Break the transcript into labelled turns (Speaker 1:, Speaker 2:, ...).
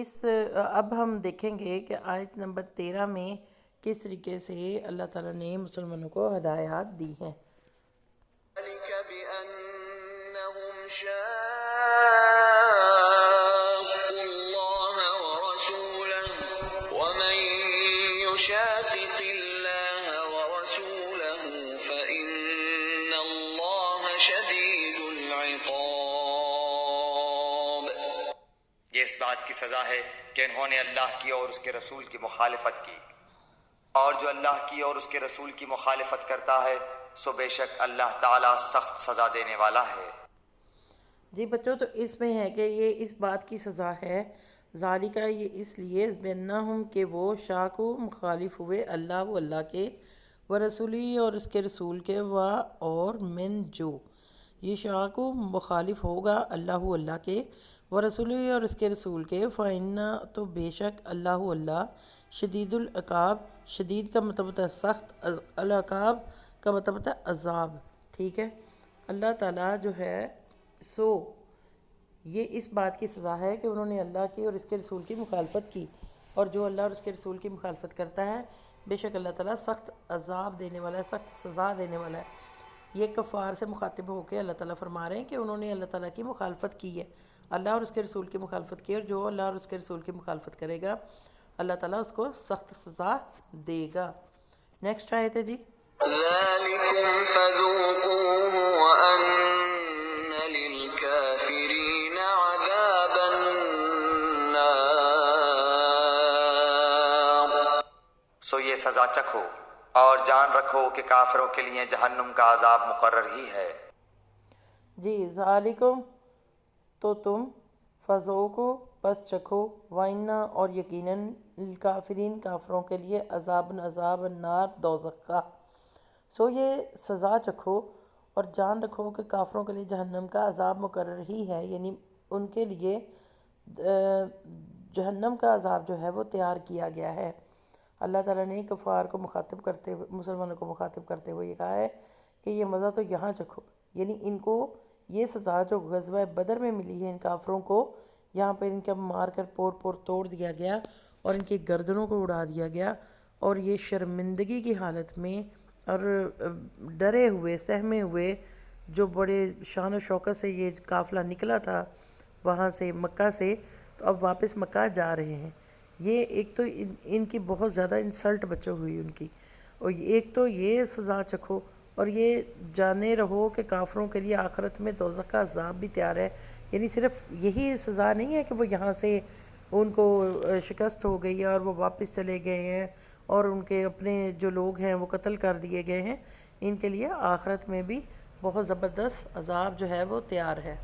Speaker 1: اب ہم دیکھیں گے کہ آیت نمبر 13 میں کس طریقے سے اللہ تعالیٰ نے مسلمانوں کو ہدایات دی ہیں۔
Speaker 2: ذلك بأنهم شاقوا الله ورسوله ومن يشاقق الله ورسوله فإن الله شديد العقاب۔
Speaker 3: یہ اس بات کی سزا ہے کہ انہوں نے اللہ کی اور اس کے رسول کی مخالفت کی، اور جو اللہ کی اور اس کے رسول کی مخالفت کرتا ہے سو بے شک اللہ تعالیٰ سخت سزا دینے والا ہے۔
Speaker 1: جی بچوں، تو اس میں ہے کہ یہ اس بات کی سزا ہے، ذالکہ یہ اس لیے بینہم کہ وہ شاکو مخالف ہوئے اللہ و اللہ کے، و رسولی اور اس کے رسول کے، و اور من جو یہ شاکو مخالف ہوگا اللہ و اللہ کے، و رسولی اور اس کے رسول کے، فإن تو بے شک اللہ و اللہ شدید العقاب، شدید کا مطلب ہوتا ہے سخت، العقاب کا مطلب ہوتا ہے عذاب، ٹھیک ہے۔ اللہ تعالیٰ جو ہے سو یہ اس بات کی سزا ہے کہ انہوں نے اللہ کی اور اس کے رسول کی مخالفت کی، اور جو اللہ اور اس کے رسول کی مخالفت کرتا ہے بے شک اللہ تعالیٰ سخت عذاب دینے والا ہے، سخت سزا دینے والا ہے۔ یہ کفار سے مخاطب ہو کے اللہ تعالیٰ فرما رہے ہیں کہ انہوں نے اللہ تعالیٰ کی مخالفت کی ہے، اللہ اور اس کے رسول کی مخالفت کی، اور جو اللہ اور اس کے رسول کی مخالفت کرے گا اللہ تعالیٰ اس کو سخت سزا دے گا۔ نیکسٹ آیت ہے جی،
Speaker 2: ذلكم فذوقوه وأن للكافرين عذاب النار۔
Speaker 3: سو یہ سزا چکھو اور جان رکھو کہ کافروں کے لیے جہنم کا عذاب مقرر ہی ہے۔
Speaker 1: جی ذالکم تو تم، فذوقوا پس چکھو، وَإِنَّ اور یقیناً للکافرین کافروں کے لیے عذاب النار دوزخ کا۔ سو یہ سزا چکھو اور جان رکھو کہ کافروں کے لیے جہنم کا عذاب مقرر ہی ہے، یعنی ان کے لیے جہنم کا عذاب جو ہے وہ تیار کیا گیا ہے۔ اللہ تعالیٰ نے کفار کو مخاطب کرتے ہوئے، مسلمانوں کو مخاطب کرتے ہوئے یہ کہا ہے کہ یہ مزہ تو یہاں چکھو، یعنی ان کو یہ سزا جو غزوہ بدر میں ملی ہے ان کافروں کو، یہاں پر ان کا مار کر پور پور توڑ دیا گیا اور ان کی گردنوں کو اڑا دیا گیا، اور یہ شرمندگی کی حالت میں اور ڈرے ہوئے سہمے ہوئے جو بڑے شان و شوکت سے یہ قافلہ نکلا تھا وہاں سے مکہ سے، تو اب واپس مکہ جا رہے ہیں۔ یہ ایک تو ان کی بہت زیادہ انسلٹ بچوں ہوئی ان کی، اور ایک تو یہ سزا چکھو اور یہ جانے رہو کہ کافروں کے لیے آخرت میں دوزخ کا عذاب بھی تیار ہے، یعنی صرف یہی سزا نہیں ہے کہ وہ یہاں سے ان کو شکست ہو گئی ہے اور وہ واپس چلے گئے ہیں اور ان کے اپنے جو لوگ ہیں وہ قتل کر دیے گئے ہیں، ان کے لیے آخرت میں بھی بہت زبردست عذاب جو ہے وہ تیار ہے۔